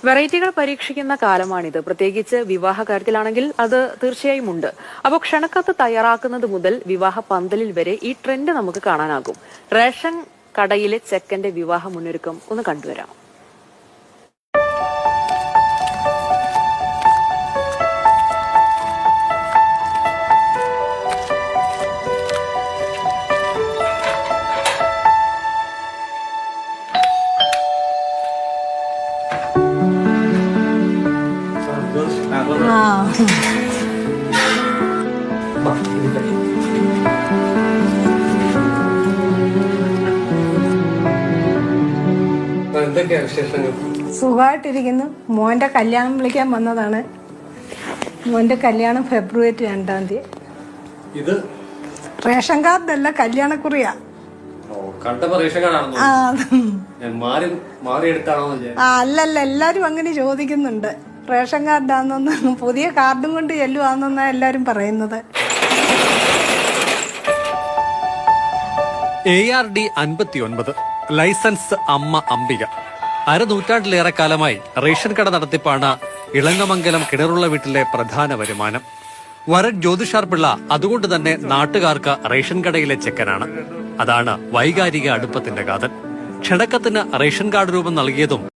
വെറൈറ്റികൾ പരീക്ഷിക്കുന്ന കാലമാണിത്. പ്രത്യേകിച്ച് വിവാഹ കാര്യത്തിലാണെങ്കിൽ അത് തീർച്ചയായും ഉണ്ട്. അപ്പോൾ ക്ഷണക്കത്ത് തയ്യാറാക്കുന്നത് മുതൽ വിവാഹ പന്തലിൽ വരെ ഈ ട്രെൻഡ് നമുക്ക് കാണാനാകും. റേഷൻ കടയിലെ ചെക്കന്റെ വിവാഹ മുന്നൊരുക്കം ഒന്ന് കണ്ടുവരാം. സുഖമായിട്ടിരിക്കുന്നു. മോന്റെ കല്യാണം വിളിക്കാൻ വന്നതാണ്. മോന്റെ കല്യാണം ഫെബ്രുവരി 2-ാം തീയതി. ഇത് റേഷൻ കാർഡല്ല, കല്യാണക്കുറിയാ. അല്ലല്ല, എല്ലാരും അങ്ങനെ ചോദിക്കുന്നുണ്ട്. റേഷൻ കാർഡാന്നൊന്ന്, പുതിയ കാർഡും കൊണ്ട് ചെല്ലുവാന്നാ എല്ലാരും പറയുന്നത്. ARD 59 ലൈസൻസ് അമ്മ അംബിക. അരനൂറ്റാണ്ടിലേറെ കാലമായി റേഷൻ കട നടത്തിപ്പാണ് ഇളങ്ങമംഗലം കിണറുള്ള വീട്ടിലെ പ്രധാന വരുമാനം. വരൻ ജ്യോതിഷാർ പിള്ള അതുകൊണ്ട് തന്നെ നാട്ടുകാർക്ക് റേഷൻ കടയിലെ ചെക്കനാണ്. അതാണ് വൈകാരിക അടുപ്പത്തിന്റെ കാതൽ. ക്ഷണക്കത്തിന് റേഷൻ കാർഡ് രൂപം നൽകിയതും